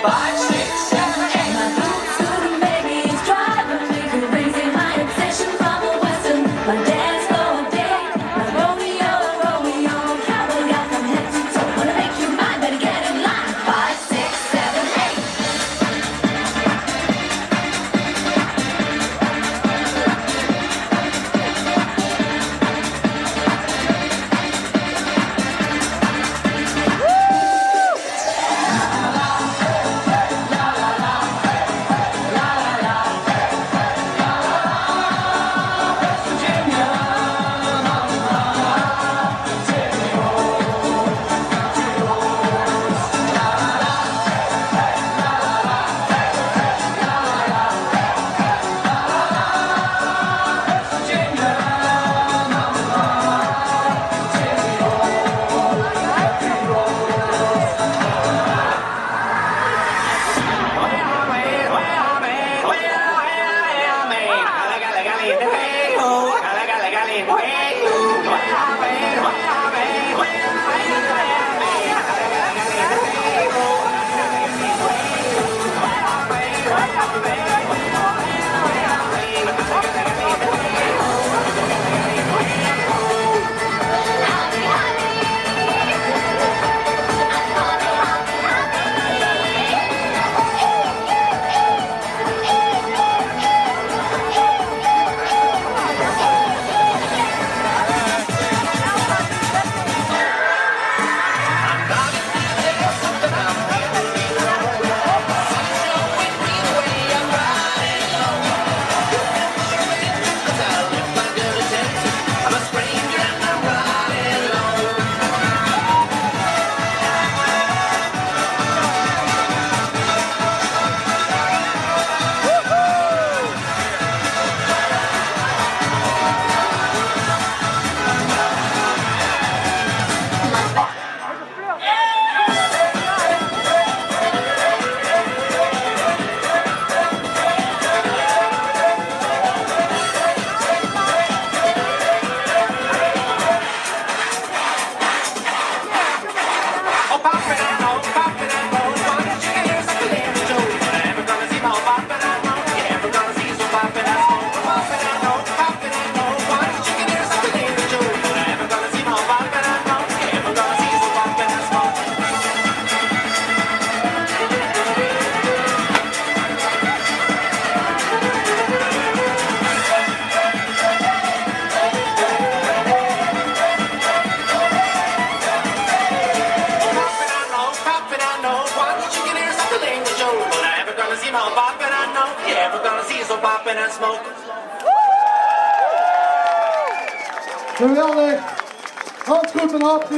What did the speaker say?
5, 6, 7, 8. My blue suit baby is driving me crazy. My obsession from the western, my dance floor day. My Romeo, Romeo, cowboy got from head to toe. Wanna make you mine, better get in line. 5, 6, 7, 8. And smoke. Geweldig. Hans goed en hard.